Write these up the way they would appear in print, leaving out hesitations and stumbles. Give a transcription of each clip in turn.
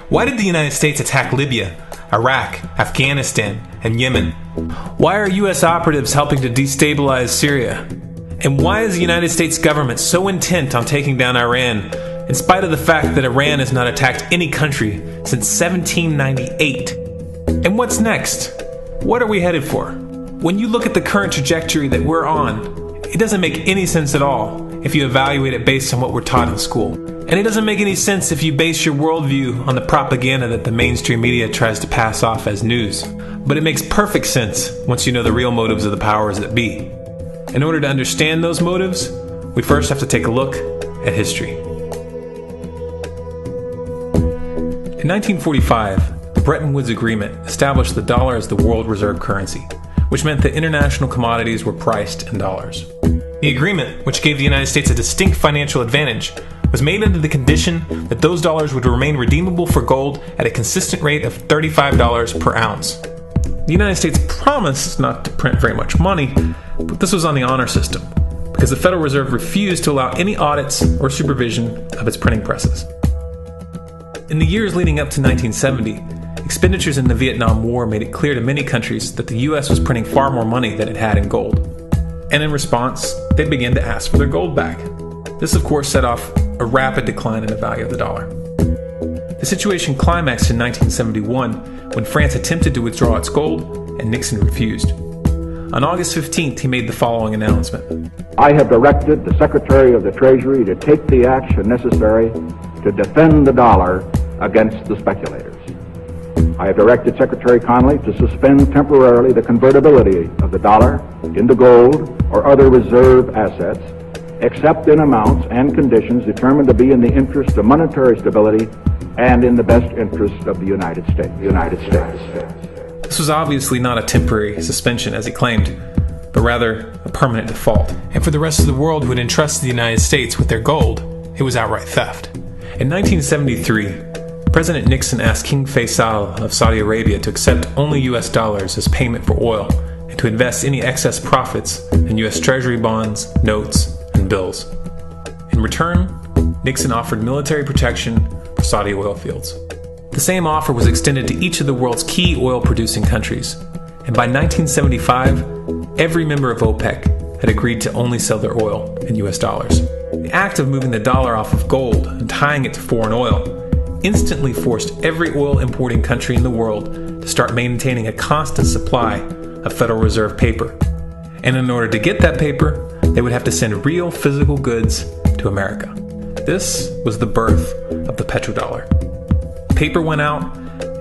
Why did the United States attack Libya, Iraq, Afghanistan, and Yemen? Why are U.S. operatives helping to destabilize Syria? And why is the United States government so intent on taking down Iran, in spite of the fact that Iran has not attacked any country since 1798? And what's next? What are we headed for? When you look at the current trajectory that we're on, it doesn't make any sense at all if you evaluate it based on what we're taught in school. And it doesn't make any sense if you base your worldview on the propaganda that the mainstream media tries to pass off as news. But it makes perfect sense once you know the real motives of the powers that be. In order to understand those motives, we first have to take a look at history. In 1945, the Bretton Woods Agreement established the dollar as the world reserve currency, which meant that international commodities were priced in dollars. The agreement, which gave the United States a distinct financial advantage, was made under the condition that those dollars would remain redeemable for gold at a consistent rate of $35 per ounce. The United States promised not to print very much money, but this was on the honor system, because the Federal Reserve refused to allow any audits or supervision of its printing presses. In the years leading up to 1970, expenditures in the Vietnam War made it clear to many countries that the U.S. was printing far more money than it had in gold. And in response, they began to ask for their gold back. This, of course, set off a rapid decline in the value of the dollar. The situation climaxed in 1971 when France attempted to withdraw its gold and Nixon refused. On August 15th, he made the following announcement. I have directed the Secretary of the Treasury to take the action necessary to defend the dollar against the speculators. I have directed Secretary Connally to suspend temporarily the convertibility of the dollar into gold or other reserve assets, except in amounts and conditions determined to be in the interest of monetary stability and in the best interest of the United States. This was obviously not a temporary suspension, as he claimed, but rather a permanent default. And for the rest of the world who had entrusted the United States with their gold, it was outright theft. In 1973, President Nixon asked King Faisal of Saudi Arabia to accept only U.S. dollars as payment for oil and to invest any excess profits in U.S. Treasury bonds, notes, and bills. In return, Nixon offered military protection for Saudi oil fields. The same offer was extended to each of the world's key oil-producing countries, and by 1975, every member of OPEC had agreed to only sell their oil in U.S. dollars. The act of moving the dollar off of gold and tying it to foreign oil instantly forced every oil-importing country in the world to start maintaining a constant supply of Federal Reserve paper. And in order to get that paper, they would have to send real physical goods to America. This was the birth of the Petro-Dollar. Paper went out,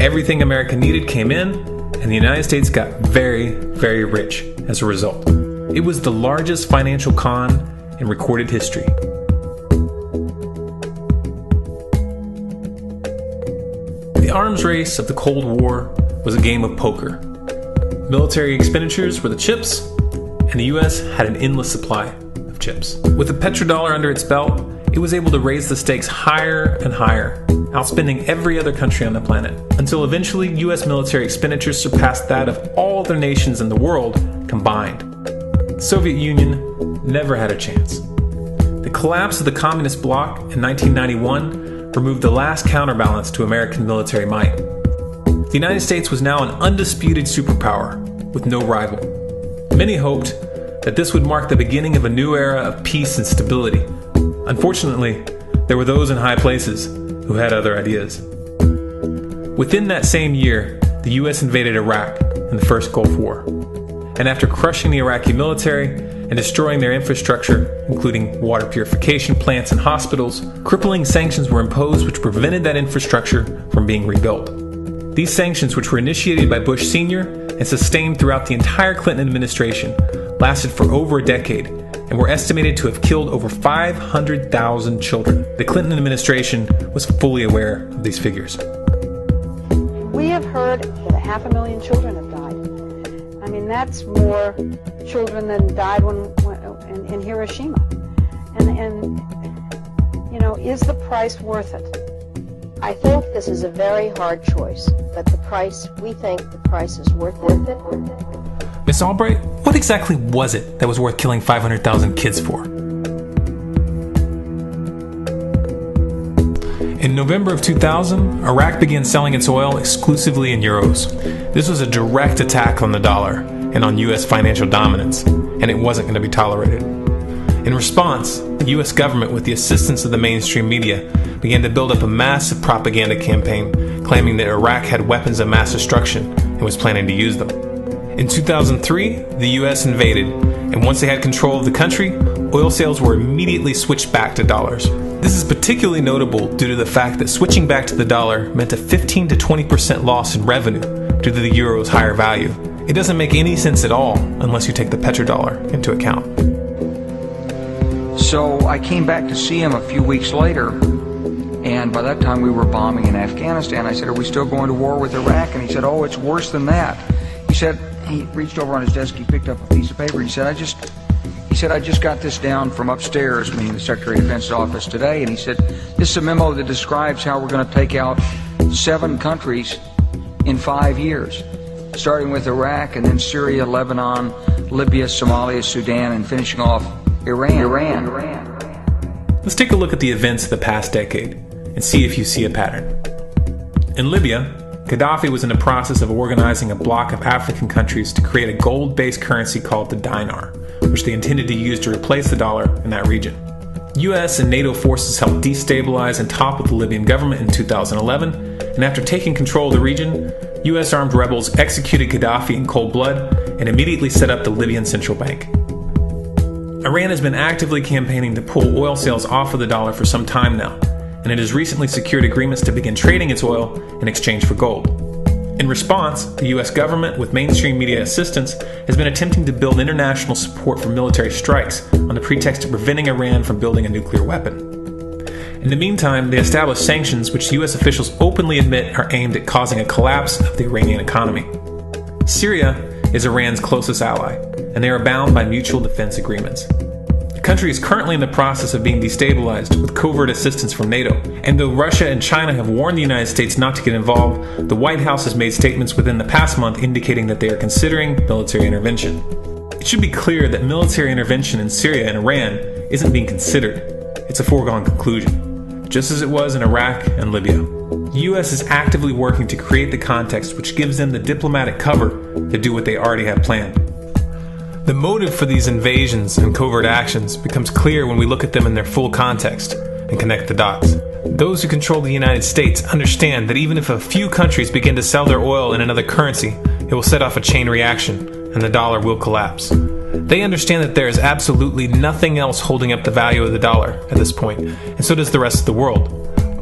everything America needed came in, and the United States got very, very rich as a result. It was the largest financial con in recorded history. The arms race of the Cold War was a game of poker. Military expenditures were the chips, and the U.S. had an endless supply of chips. With the Petro-Dollar under its belt, it was able to raise the stakes higher and higher, outspending every other country on the planet, until eventually U.S. military expenditures surpassed that of all other nations in the world combined. The Soviet Union never had a chance. The collapse of the communist bloc in 1991 removed the last counterbalance to American military might. The United States was now an undisputed superpower with no rival. Many hoped that this would mark the beginning of a new era of peace and stability. Unfortunately, there were those in high places who had other ideas. Within that same year, the U.S. invaded Iraq in the First Gulf War. And after crushing the Iraqi military and destroying their infrastructure, including water purification plants and hospitals, crippling sanctions were imposed which prevented that infrastructure from being rebuilt. These sanctions, which were initiated by Bush Sr. and sustained throughout the entire Clinton administration, lasted for over a decade and were estimated to have killed over 500,000 children. The Clinton administration was fully aware of these figures. We have heard that 500,000 children have died. I mean, that's more children than died in Hiroshima. And you know, is the price worth it? I think this is a very hard choice, but we think the price is worth it. Miss Albright, what exactly was it that was worth killing 500,000 kids for? In November of 2000, Iraq began selling its oil exclusively in euros. This was a direct attack on the dollar and on U.S. financial dominance, and it wasn't going to be tolerated. In response, the U.S. government, with the assistance of the mainstream media, began to build up a massive propaganda campaign claiming that Iraq had weapons of mass destruction and was planning to use them. In 2003, the U.S. invaded, and once they had control of the country, oil sales were immediately switched back to dollars. This is particularly notable due to the fact that switching back to the dollar meant a 15 to 20% loss in revenue due to the euro's higher value. It doesn't make any sense at all unless you take the Petro-Dollar into account. So I came back to see him a few weeks later, and by that time we were bombing in Afghanistan. I said, "Are we still going to war with Iraq?" And he said, "Oh, it's worse than that." He said, he reached over on his desk, he picked up a piece of paper, he said, I just got this down from upstairs, meaning the Secretary of Defense's office today, and he said, "This is a memo that describes how we're going to take out 7 countries in 5 years, starting with Iraq and then Syria, Lebanon, Libya, Somalia, Sudan, and finishing off Iran. Let's take a look at the events of the past decade and see if you see a pattern. In Libya, Gaddafi was in the process of organizing a bloc of African countries to create a gold-based currency called the dinar, which they intended to use to replace the dollar in that region. US and NATO forces helped destabilize and topple the Libyan government in 2011, and after taking control of the region, US armed rebels executed Gaddafi in cold blood and immediately set up the Libyan central bank. Iran has been actively campaigning to pull oil sales off of the dollar for some time now, and it has recently secured agreements to begin trading its oil in exchange for gold. In response, the US government, with mainstream media assistance, has been attempting to build international support for military strikes on the pretext of preventing Iran from building a nuclear weapon. In the meantime, they established sanctions which US officials openly admit are aimed at causing a collapse of the Iranian economy. Syria is Iran's closest ally, and they are bound by mutual defense agreements. The country is currently in the process of being destabilized with covert assistance from NATO, and though Russia and China have warned the United States not to get involved, the White House has made statements within the past month indicating that they are considering military intervention. It should be clear that military intervention in Syria and Iran isn't being considered. It's a foregone conclusion, just as it was in Iraq and Libya. The US is actively working to create the context which gives them the diplomatic cover to do what they already have planned. The motive for these invasions and covert actions becomes clear when we look at them in their full context and connect the dots. Those who control the United States understand that even if a few countries begin to sell their oil in another currency, it will set off a chain reaction and the dollar will collapse. They understand that there is absolutely nothing else holding up the value of the dollar at this point, and so does the rest of the world.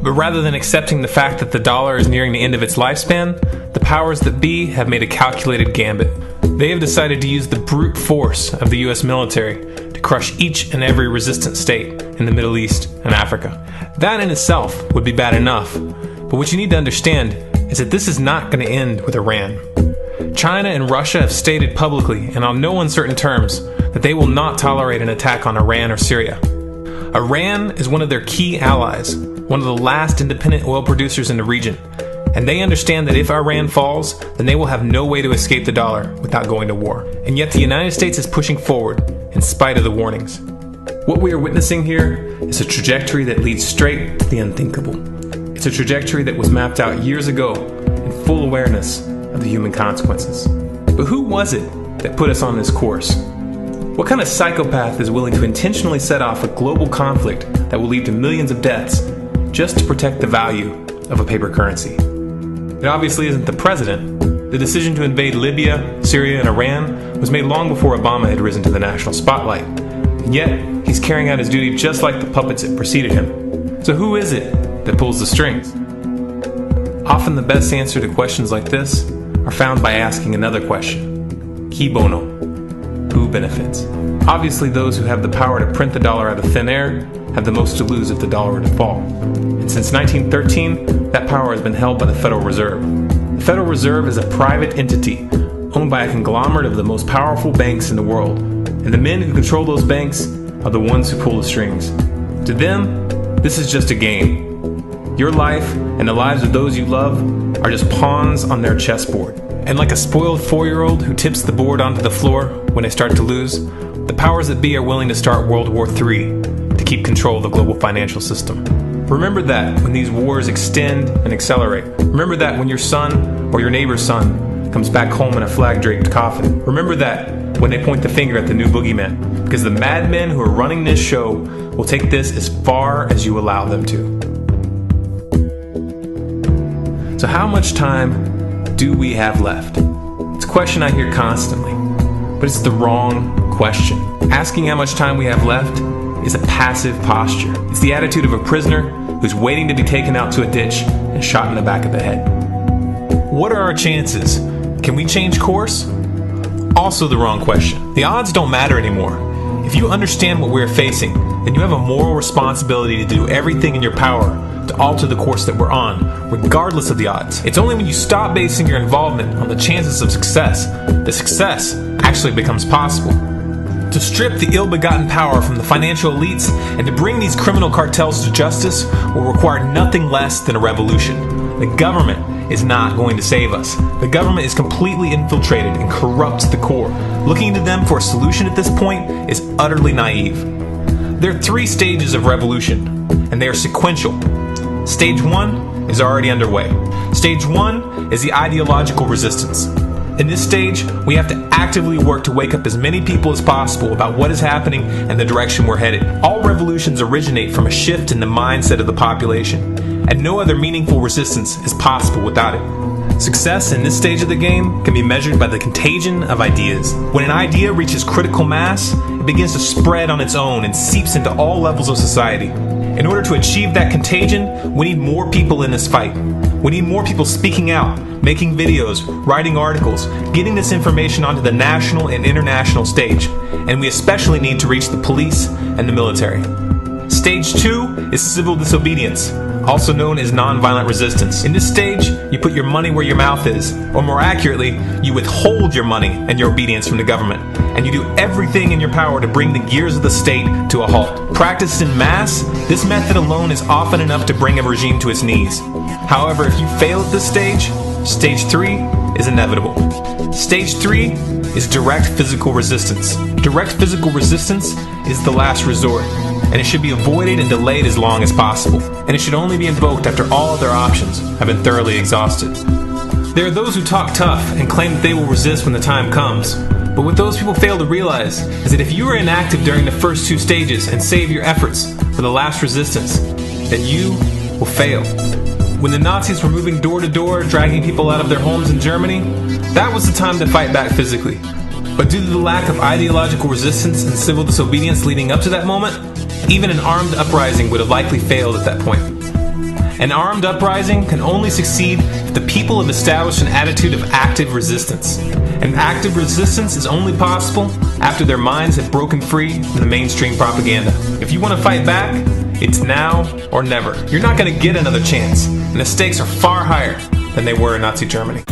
But rather than accepting the fact that the dollar is nearing the end of its lifespan, the powers that be have made a calculated gambit. They have decided to use the brute force of the US military to crush each and every resistant state in the Middle East and Africa. That in itself would be bad enough, but what you need to understand is that this is not going to end with Iran. China and Russia have stated publicly and on no uncertain terms that they will not tolerate an attack on Iran or Syria. Iran is one of their key allies, one of the last independent oil producers in the region, and they understand that if Iran falls, then they will have no way to escape the dollar without going to war. And yet the United States is pushing forward in spite of the warnings. What we are witnessing here is a trajectory that leads straight to the unthinkable. It's a trajectory that was mapped out years ago in full awareness of the human consequences. But who was it that put us on this course? What kind of psychopath is willing to intentionally set off a global conflict that will lead to millions of deaths just to protect the value of a paper currency? It obviously isn't the president. The decision to invade Libya, Syria, and Iran was made long before Obama had risen to the national spotlight. And yet, he's carrying out his duty just like the puppets that preceded him. So who is it that pulls the strings? Often the best answer to questions like this are found by asking another question. Qui bono? Who benefits? Obviously, those who have the power to print the dollar out of thin air have the most to lose if the dollar were to fall. And since 1913, that power has been held by the Federal Reserve. The Federal Reserve is a private entity owned by a conglomerate of the most powerful banks in the world. And the men who control those banks are the ones who pull the strings. To them, this is just a game. Your life and the lives of those you love are just pawns on their chessboard. And like a spoiled 4-year-old who tips the board onto the floor when they start to lose, the powers that be are willing to start World War III to keep control of the global financial system. Remember that when these wars extend and accelerate. Remember that when your son or your neighbor's son comes back home in a flag-draped coffin. Remember that when they point the finger at the new boogeyman. Because the madmen who are running this show will take this as far as you allow them to. So how much time do we have left? It's a question I hear constantly, but it's the wrong question. Asking how much time we have left is a passive posture. It's the attitude of a prisoner who's waiting to be taken out to a ditch and shot in the back of the head. What are our chances? Can we change course? Also the wrong question. The odds don't matter anymore. If you understand what we're facing, then you have a moral responsibility to do everything in your power to alter the course that we're on, regardless of the odds. It's only when you stop basing your involvement on the chances of success that success actually becomes possible. To strip the ill-begotten power from the financial elites and to bring these criminal cartels to justice will require nothing less than a revolution. The government is not going to save us. The government is completely infiltrated and corrupt to the core. Looking to them for a solution at this point is utterly naive. There are 3 stages of revolution, and they are sequential. Stage 1 is already underway. Stage 1 is the ideological resistance. In this stage, we have to actively work to wake up as many people as possible about what is happening and the direction we're headed. All revolutions originate from a shift in the mindset of the population, and no other meaningful resistance is possible without it. Success in this stage of the game can be measured by the contagion of ideas. When an idea reaches critical mass, it begins to spread on its own and seeps into all levels of society. In order to achieve that contagion, we need more people in this fight. We need more people speaking out, making videos, writing articles, getting this information onto the national and international stage. And we especially need to reach the police and the military. Stage 2 is civil disobedience, also known as nonviolent resistance. In this stage, you put your money where your mouth is, or more accurately, you withhold your money and your obedience from the government, and you do everything in your power to bring the gears of the state to a halt. Practiced in mass, this method alone is often enough to bring a regime to its knees. However, if you fail at this stage, Stage 3 is inevitable. Stage 3 is direct physical resistance. Direct physical resistance is the last resort, and it should be avoided and delayed as long as possible, and it should only be invoked after all other options have been thoroughly exhausted. There are those who talk tough and claim that they will resist when the time comes, but what those people fail to realize is that if you are inactive during the first 2 stages and save your efforts for the last resistance, then you will fail. When the Nazis were moving door to door, dragging people out of their homes in Germany, that was the time to fight back physically. But due to the lack of ideological resistance and civil disobedience leading up to that moment, even an armed uprising would have likely failed at that point. An armed uprising can only succeed if the people have established an attitude of active resistance. And active resistance is only possible after their minds have broken free from the mainstream propaganda. If you want to fight back, it's now or never. You're not going to get another chance, and the stakes are far higher than they were in Nazi Germany.